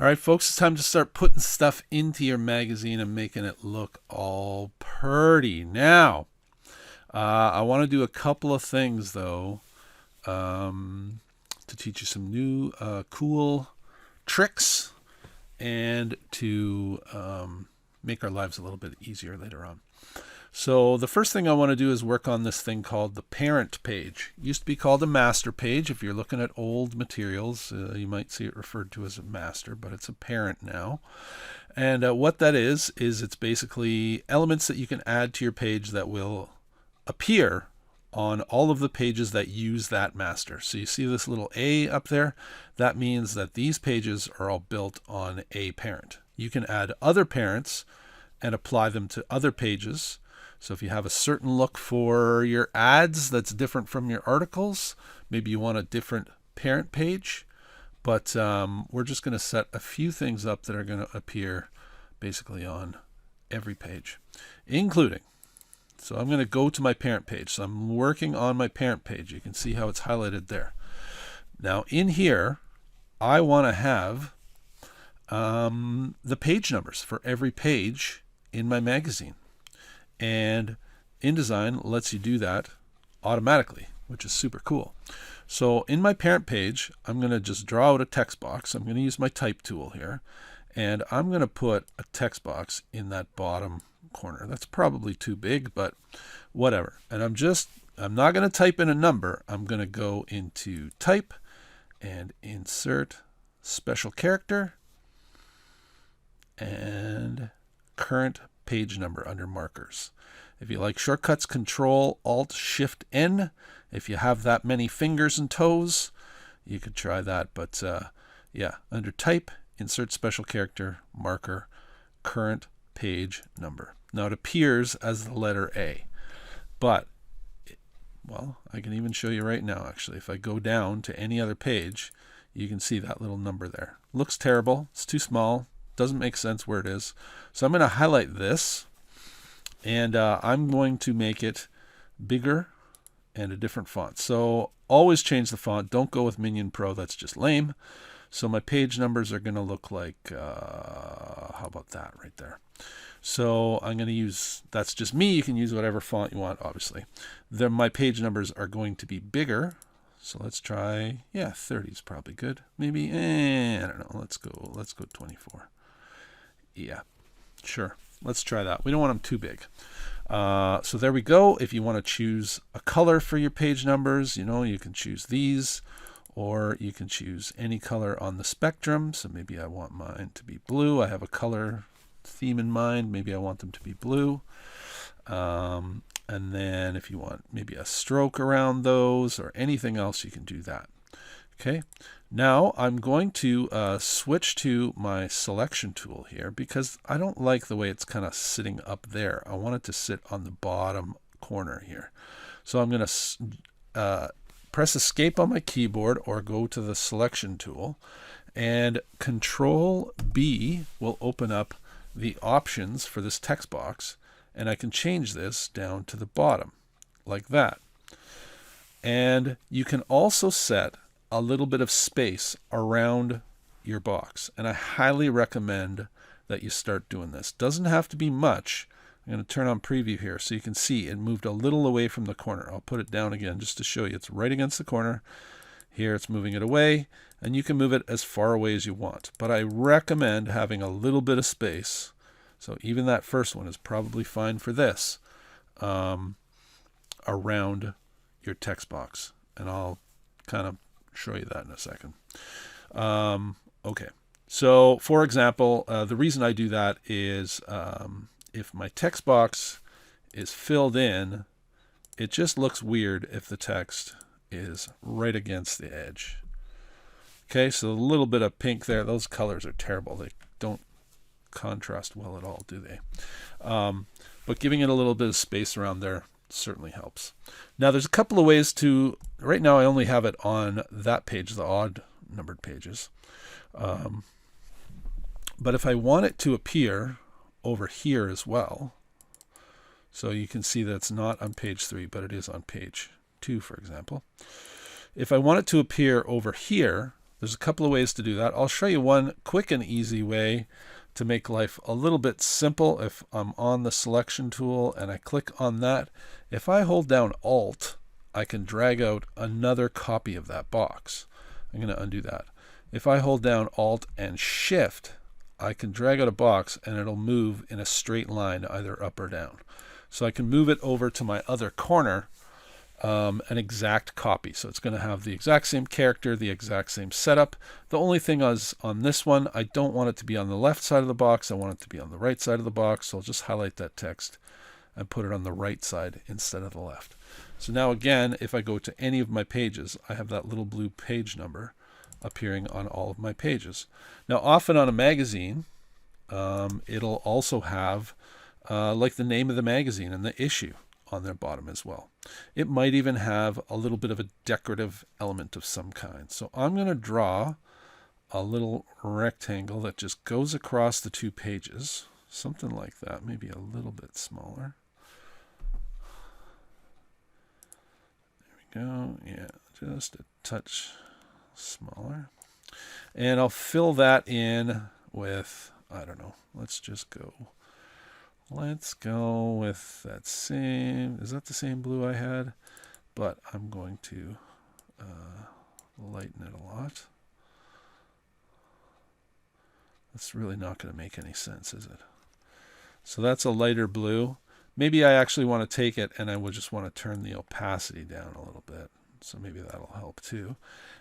All right, folks, it's time to start putting stuff into your magazine and making it look all pretty. Now, I want to do a couple of things, though, to teach you some new cool tricks and to make our lives a little bit easier later on. So the first thing I want to do is work on this thing called the parent page. It used to be called a master page. If you're looking at old materials, you might see it referred to as a master, but it's a parent now. And what that is it's basically elements that you can add to your page that will appear on all of the pages that use that master. So you see this little A up there? That means that these pages are all built on a parent. You can add other parents and apply them to other pages. So if you have a certain look for your ads that's different from your articles, maybe you want a different parent page, but we're just going to set a few things up that are going to appear basically on every page, including, so I'm going to go to my parent page. So I'm working on my parent page. You can see how it's highlighted there. Now in here, I want to have the page numbers for every page in my magazine. And InDesign lets you do that automatically, which is super cool. So in my parent page, I'm going to just draw out a text box. I'm going to use my type tool here, and I'm going to put a text box in that bottom corner. That's probably too big, but whatever. And I'm not going to type in a number. I'm going to go into type and insert special character and current page number under markers. If you like shortcuts, Control Alt Shift N. If you have that many fingers and toes, you could try that. But yeah, under type, insert special character, marker, current page number. Now it appears as the letter A, but well, I can even show you right now. Actually, if I go down to any other page, you can see that little number there. Looks terrible. It's too small. Doesn't make sense where it is. So I'm going to highlight this, and I'm going to make it bigger and a different font. So always change the font. Don't go with Minion Pro. That's just lame. So my page numbers are going to look like, how about that right there? So I'm going to use, that's just me. You can use whatever font you want, obviously. Then my page numbers are going to be bigger. So let's try, yeah, 30 is probably good. Maybe, I don't know. Let's go 24. Yeah, sure. Let's try that. We don't want them too big. So there we go. If you want to choose a color for your page numbers, you can choose these, or you can choose any color on the spectrum. So maybe I want mine to be blue. I have a color theme in mind. Maybe I want them to be blue. And then if you want maybe a stroke around those or anything else, you can do that. Okay. Now I'm going to switch to my selection tool here because I don't like the way it's kind of sitting up there. I want it to sit on the bottom corner here. So I'm going to press escape on my keyboard or go to the selection tool, and Control B will open up the options for this text box, and I can change this down to the bottom like that. And you can also set a little bit of space around your box, and I highly recommend that you start doing this. Doesn't have to be much. I'm going to turn on preview here so you can see it moved a little away from the corner. I'll put it down again just to show you it's right against the corner. Here it's moving it away, and you can move it as far away as you want, but I recommend having a little bit of space. So even that first one is probably fine for this, around your text box, and I'll kind of show you that in a second. Okay, so for example, the reason I do that is if my text box is filled in, it just looks weird if the text is right against the edge. Okay, so a little bit of pink there. Those colors are terrible. They don't contrast well at all, do they? But giving it a little bit of space around there certainly helps. Now there's a couple of ways to, right now I only have it on that page, the odd numbered pages. But if I want it to appear over here as well, so you can see that it's not on page 3, but it is on page 2, for example. If I want it to appear over here, There's a couple of ways to do that. I'll show you one quick and easy way to make life a little bit simple. If I'm on the selection tool and I click on that, if I hold down Alt, I can drag out another copy of that box. I'm going to undo that. If I hold down Alt and Shift, I can drag out a box and it'll move in a straight line, either up or down. So I can move it over to my other corner, an exact copy. So it's going to have the exact same character, the exact same setup. The only thing is on this one, I don't want it to be on the left side of the box. I want it to be on the right side of the box. So I'll just highlight that text and put it on the right side instead of the left. So now again, if I go to any of my pages, I have that little blue page number appearing on all of my pages. Now often on a magazine, it'll also have like the name of the magazine and the issue on their bottom as well. It might even have a little bit of a decorative element of some kind. So I'm going to draw a little rectangle that just goes across the two pages, something like that, maybe a little bit smaller. There we go. Yeah, just a touch smaller. And I'll fill that in with, I don't know, let's go with that same, is that the same blue I had? But I'm going to lighten it a lot. That's really not going to make any sense, is it? So that's a lighter blue. Maybe I actually want to take it and I would just want to turn the opacity down a little bit. So maybe that'll help too.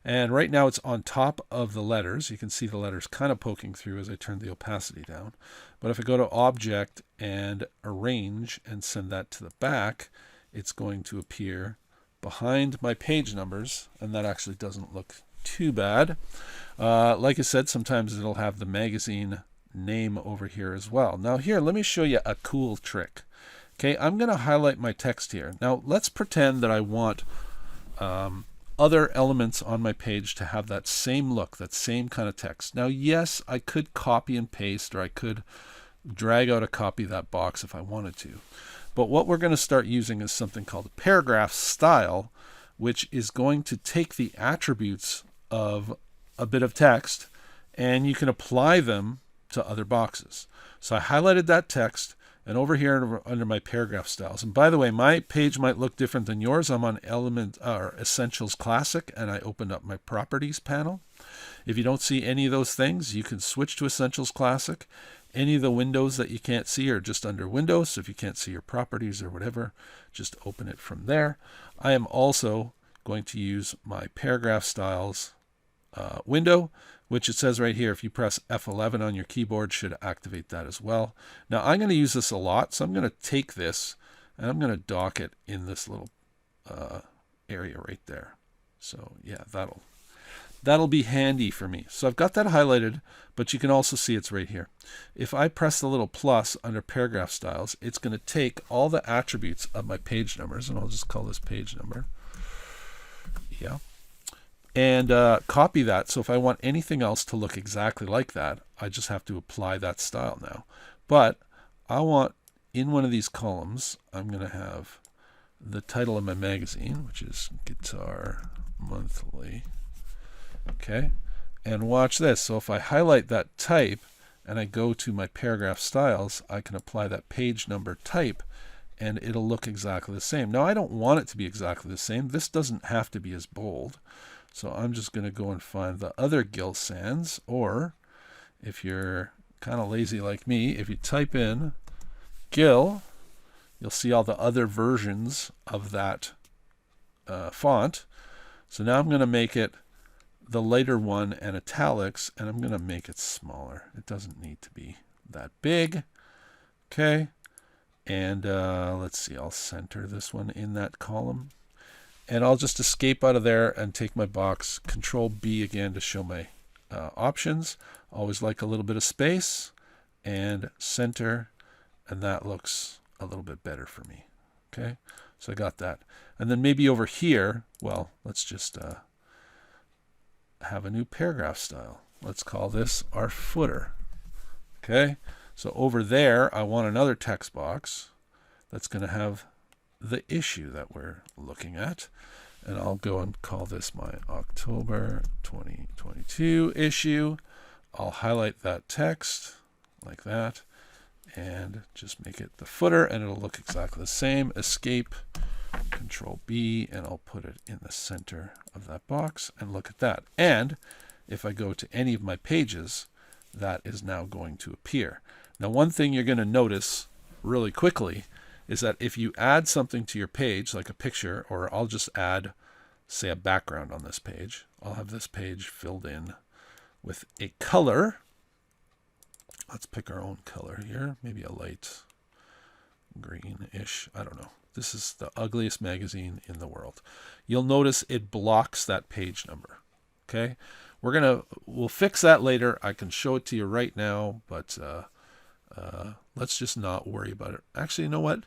And right now it's on top of the letters. You can see the letters kind of poking through as I turn the opacity down. But if I go to Object and Arrange and send that to the back, it's going to appear behind my page numbers, and that actually doesn't look too bad. Like I said, sometimes it'll have the magazine name over here as well. Now here, let me show you a cool trick. Okay, I'm going to highlight my text here. Now let's pretend that I want other elements on my page to have that same look, that same kind of text. Now, yes, I could copy and paste, or I could drag out a copy of that box if I wanted to. But what we're going to start using is something called a paragraph style, which is going to take the attributes of a bit of text and you can apply them to other boxes. So I highlighted that text, and over here under my paragraph styles, and by the way, my page might look different than yours. I'm on Essentials Classic, and I opened up my Properties panel. If you don't see any of those things, you can switch to Essentials Classic. Any of the windows that you can't see are just under Windows, so if you can't see your properties or whatever, just open it from there. I am also going to use my paragraph styles window, which it says right here, if you press F11 on your keyboard, should activate that as well. Now I'm going to use this a lot, so I'm going to take this and I'm going to dock it in this little area right there. So yeah, that'll be handy for me. So I've got that highlighted, but you can also see it's right here. If I press the little plus under paragraph styles, it's going to take all the attributes of my page numbers, and I'll just call this page number. Yeah. And copy that. So if I want anything else to look exactly like that, I just have to apply that style now. But I want, in one of these columns, I'm going to have the title of my magazine, which is Guitar Monthly. Okay, and watch this. So if I highlight that type and I go to my paragraph styles, I can apply that page number type and it'll look exactly the same. Now I don't want it to be exactly the same. This doesn't have to be as bold. So I'm just going to go and find the other Gill Sans, or if you're kind of lazy like me, if you type in Gill, you'll see all the other versions of that font. So now I'm going to make it the lighter one and italics, and I'm going to make it smaller. It doesn't need to be that big. Okay, and let's see, I'll center this one in that column. And I'll just escape out of there and take my box, Control B again to show my options. Always like a little bit of space, and center, and that looks a little bit better for me. Okay, so I got that. And then maybe over here, well, let's just have a new paragraph style. Let's call this our footer. Okay, so over there, I want another text box that's going to have the issue that we're looking at. And I'll go and call this my October 2022 issue. I'll highlight that text like that and just make it the footer, and it'll look exactly the same. Escape, Control B, and I'll put it in the center of that box, and look at that. And if I go to any of my pages, that is now going to appear. Now, one thing you're going to notice really quickly is that if you add something to your page, like a picture, or I'll just add, say, a background on this page, I'll have this page filled in with a color. Let's pick our own color here, maybe a light greenish, I don't know. This is the ugliest magazine in the world. You'll notice it blocks that page number. Okay, we'll fix that later. I can show it to you right now, but let's just not worry about it. Actually, you know what?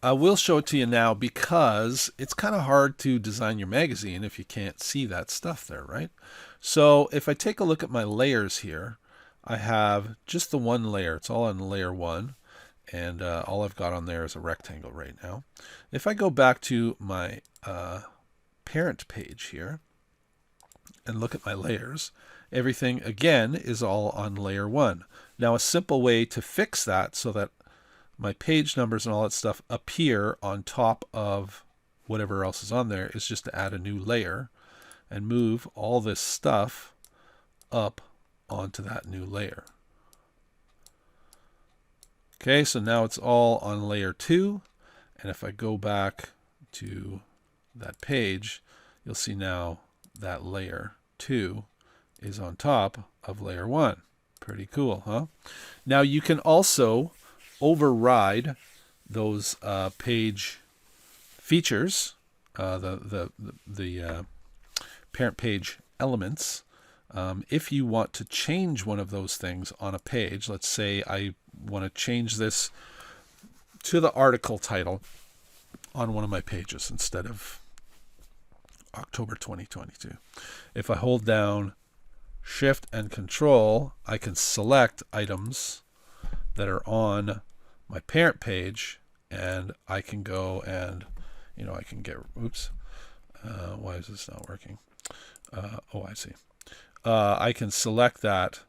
I will show it to you now because it's kind of hard to design your magazine if you can't see that stuff there, right? So if I take a look at my layers here, I have just the one layer. It's all on layer 1, and all I've got on there is a rectangle right now. If I go back to my parent page here and look at my layers, everything again is all on layer 1. Now, a simple way to fix that so that my page numbers and all that stuff appear on top of whatever else is on there is just to add a new layer and move all this stuff up onto that new layer. Okay, so now it's all on layer 2, and if I go back to that page, you'll see now that layer 2 is on top of layer 1. Pretty cool, huh? Now you can also override those page features, the parent page elements. If you want to change one of those things on a page, let's say I want to change this to the article title on one of my pages instead of October 2022. If I hold down Shift and Control, I can select items that are on my parent page, and I can go and, I can get, why is this not working? Oh, I see. I can select that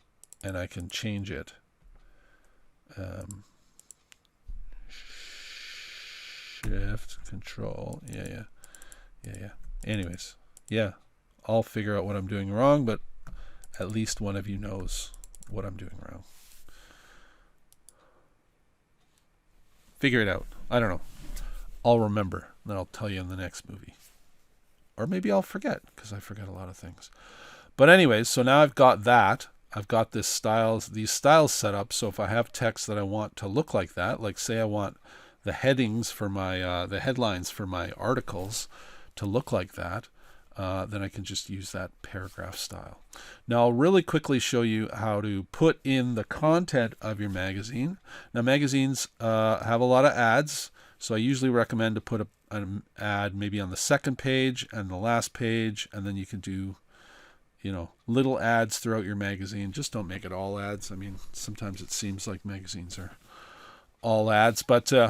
and I can change it. Shift, Control, yeah. Anyways, yeah, I'll figure out what I'm doing wrong, but at least one of you knows what I'm doing wrong. Figure it out. I don't know. I'll remember, then I'll tell you in the next movie. Or maybe I'll forget, because I forget a lot of things. But anyways, so now I've got that. I've got these styles set up. So if I have text that I want to look like that, like say I want the headings for my, the headlines for my articles to look like that, then I can just use that paragraph style. Now I'll really quickly show you how to put in the content of your magazine. Now magazines have a lot of ads, so I usually recommend to put an ad maybe on the second page and the last page, and then you can do little ads throughout your magazine. Just don't make it all ads. I mean, sometimes it seems like magazines are all ads, but you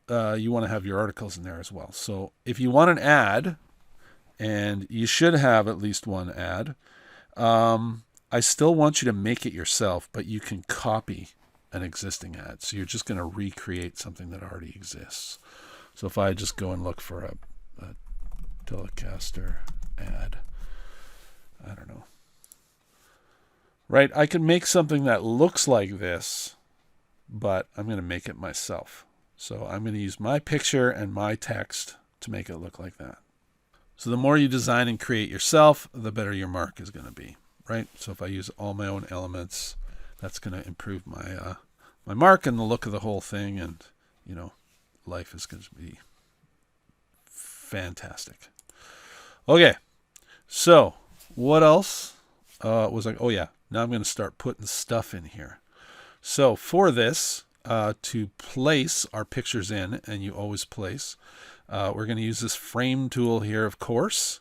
want to have your articles in there as well. So if you want an ad, and you should have at least one ad, I still want you to make it yourself, but you can copy an existing ad. So you're just going to recreate something that already exists. So if I just go and look for a Telecaster ad, I don't know. Right? I can make something that looks like this, but I'm going to make it myself. So I'm going to use my picture and my text to make it look like that. So the more you design and create yourself, the better your mark is going to be, right? So if I use all my own elements, that's going to improve my my mark and the look of the whole thing, and life is going to be fantastic. Okay, so what else was like? Oh yeah, now I'm going to start putting stuff in here. So for this, to place our pictures in, and you always place, we're going to use this frame tool here, of course,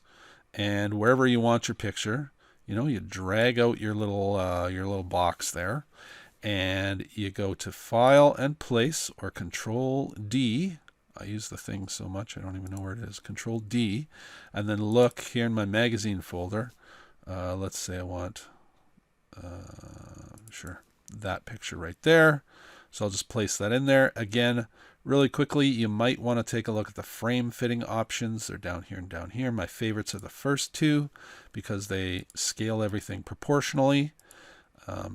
and wherever you want your picture, you drag out your little box there, and you go to File and Place, or Control D I use the thing so much I don't even know where it is. Control D, and then look here in my magazine folder. Let's say I want, sure, that picture right there. So I'll just place that in there. Again, really quickly, you might want to take a look at the frame fitting options. They're down here and down here. My favorites are the first two because they scale everything proportionally.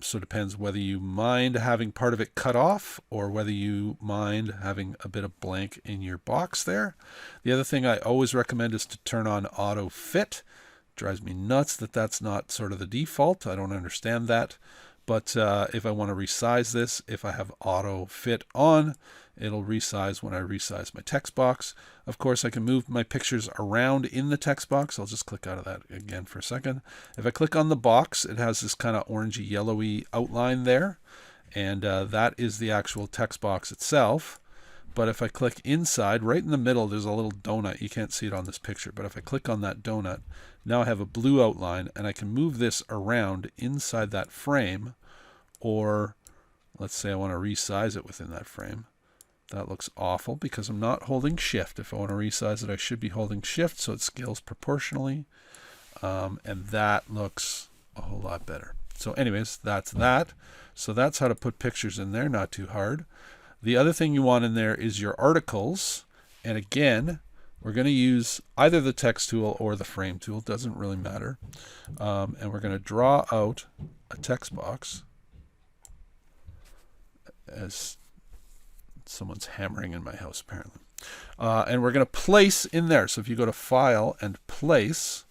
So it depends whether you mind having part of it cut off or whether you mind having a bit of blank in your box there. The other thing I always recommend is to turn on auto fit. It drives me nuts that that's not sort of the default. I don't understand that. But if I want to resize this, if I have auto fit on, it'll resize when I resize my text box. Of course, I can move my pictures around in the text box. I'll just click out of that again for a second. If I click on the box, it has this kind of orangey yellowy outline there, and that is the actual text box itself. But if I click inside, right in the middle, there's a little donut. You can't see it on this picture, but if I click on that donut, now I have a blue outline, and I can move this around inside that frame, or let's say I want to resize it within that frame. That looks awful because I'm not holding shift. If I want to resize it, I should be holding shift so it scales proportionally. And that looks a whole lot better. So anyways, that's that. So that's how to put pictures in there, not too hard. The other thing you want in there is your articles. And again, we're going to use either the text tool or the frame tool. It doesn't really matter. And we're going to draw out a text box as someone's hammering in my house apparently. And we're going to place in there. So if you go to File and Place,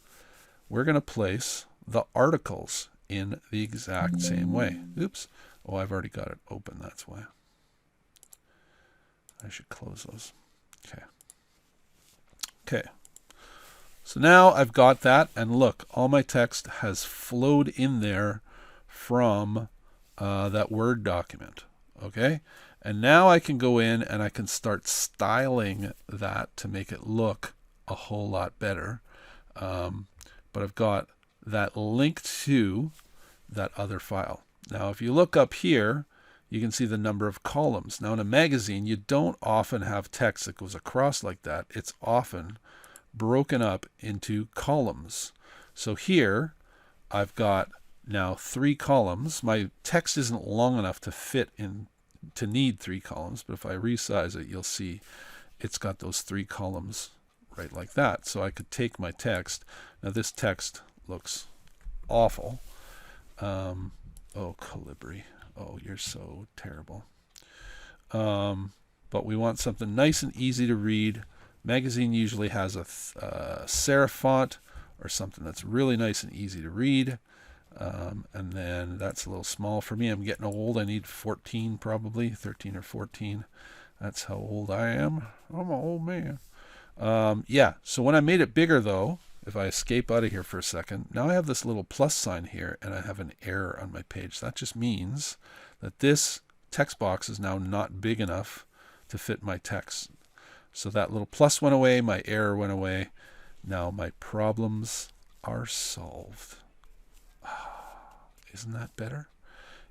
we're going to place the articles in the exact same way. Oops. Oh, I've already got it open. That's why. I should close those. Okay. Okay. So now I've got that, and look, all my text has flowed in there from that Word document. Okay. And now I can go in and I can start styling that to make it look a whole lot better. But I've got that linked to that other file. Now, if you look up here, you can see the number of columns. Now, in a magazine, you don't often have text that goes across like that. It's often broken up into columns. So here, I've got now 3 columns. My text isn't long enough to fit in to need 3 columns, but if I resize it, you'll see it's got those 3 columns right like that. So I could take my text. Now this text looks awful. Oh, Calibri. Oh, you're so terrible. But we want something nice and easy to read. Magazine usually has a serif font or something that's really nice and easy to read. And then that's a little small for me. I'm getting old. I need 14 probably, 13 or 14. That's how old I am. I'm an old man. Yeah, so when I made it bigger though, if I escape out of here for a second, now I have this little plus sign here and I have an error on my page. That just means that this text box is now not big enough to fit my text. So that little plus went away, my error went away. Now my problems are solved. Isn't that better?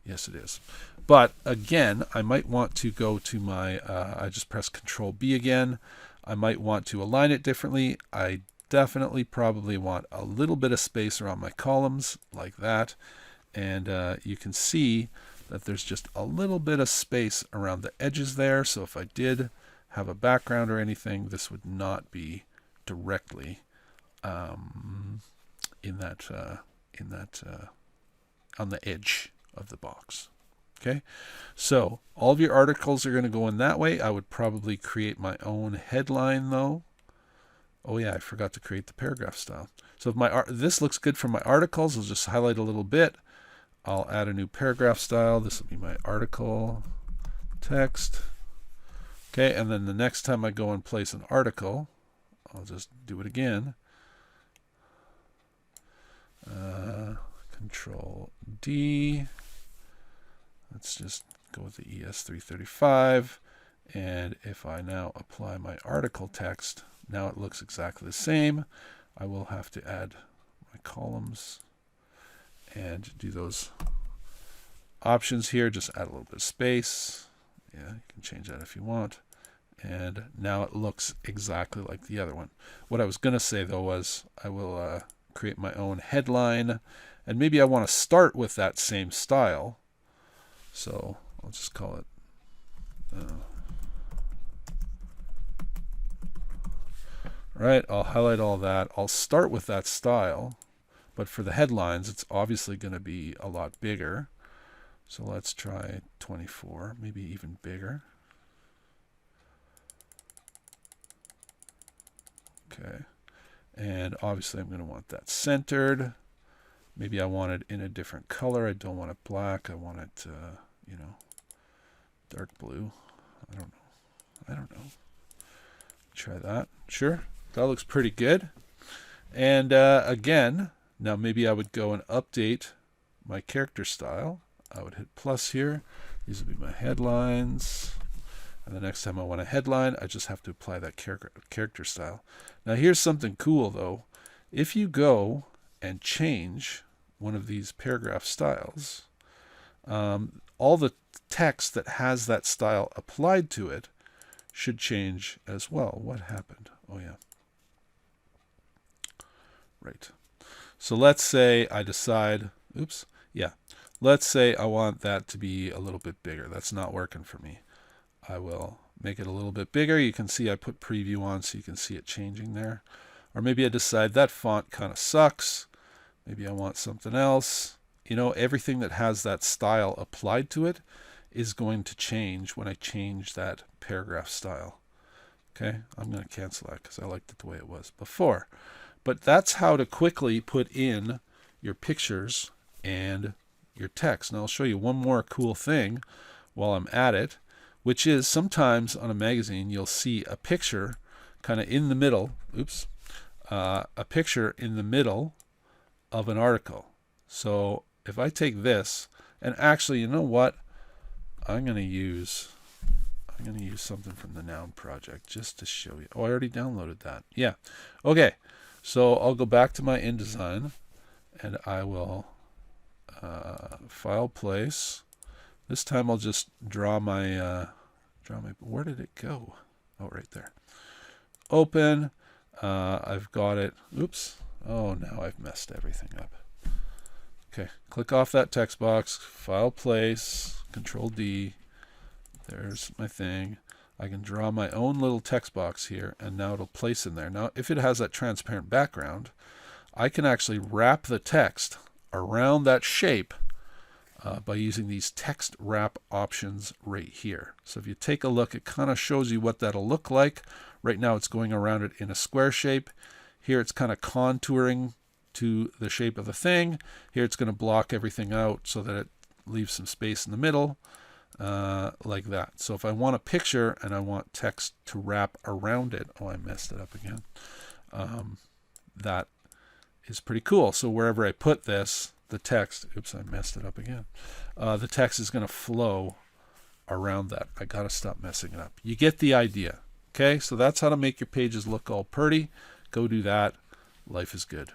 Yes, it is. But again, I might want to go to my, I just press Control B again. I might want to align it differently. I definitely probably want a little bit of space around my columns like that. And you can see that there's just a little bit of space around the edges there. So if I did have a background or anything, this would not be directly in that on the edge of the box. Okay, so all of your articles are going to go in that way. I would probably create my own headline though. Oh yeah, I forgot to create the paragraph style. So if my this looks good for my articles, I'll just highlight a little bit. I'll add a new paragraph style. This will be my article text. Okay, and then the next time I go and place an article, I'll just do it again. Control D. Let's just go with the ES335. And if I now apply my article text, now it looks exactly the same. I will have to add my columns and do those options here. Just add a little bit of space. Yeah, you can change that if you want. And now it looks exactly like the other one. What I was going to say though was I will create my own headline, and maybe I want to start with that same style. So I'll just call it right. I'll highlight all that. I'll start with that style, but for the headlines it's obviously going to be a lot bigger. So let's try 24, maybe even bigger. Okay, and obviously I'm going to want that centered. Maybe I want it in a different color. I don't want it black. I want it, you know, dark blue. I don't know. Try that. Sure, that looks pretty good. And again, now maybe I would go and update my character style. I would hit plus here. These would be my headlines. And the next time I want a headline, I just have to apply that character style. Now here's something cool though. If you go and change one of these paragraph styles, all the text that has that style applied to it should change as well. What happened? Oh yeah. Right. So let's say I decide, oops, yeah. Let's say I want that to be a little bit bigger. That's not working for me. I will make it a little bit bigger. You can see I put preview on so you can see it changing there. Or maybe I decide that font kind of sucks. Maybe I want something else. You know, everything that has that style applied to it is going to change when I change that paragraph style. Okay, I'm going to cancel that because I liked it the way it was before. But that's how to quickly put in your pictures and your text. Now I'll show you one more cool thing while I'm at it, which is sometimes on a magazine you'll see a picture kind of in the middle, a picture in the middle of an article. So if I take this, and actually, you know what? I'm going to use something from the Noun project just to show you. Oh, I already downloaded that. Yeah. Okay. So I'll go back to my InDesign and I will file place. This time I'll just draw my where did it go? Oh, right there. Open. I've got it. Oops. Oh, now I've messed everything up. Okay, click off that text box, file place, Control D. There's my thing. I can draw my own little text box here, and now it'll place in there. Now, if it has that transparent background, I can actually wrap the text around that shape by using these text wrap options right here. So if you take a look, it kind of shows you what that'll look like. Right now it's going around it in a square shape. Here it's kind of contouring to the shape of the thing. Here it's going to block everything out so that it leaves some space in the middle, like that. So if I want a picture and I want text to wrap around it, oh, I messed it up again. That is pretty cool. So wherever I put this, the text, oops, I messed it up again. The text is going to flow around that. I got to stop messing it up. You get the idea. Okay, so that's how to make your pages look all pretty. Go do that. Life is good.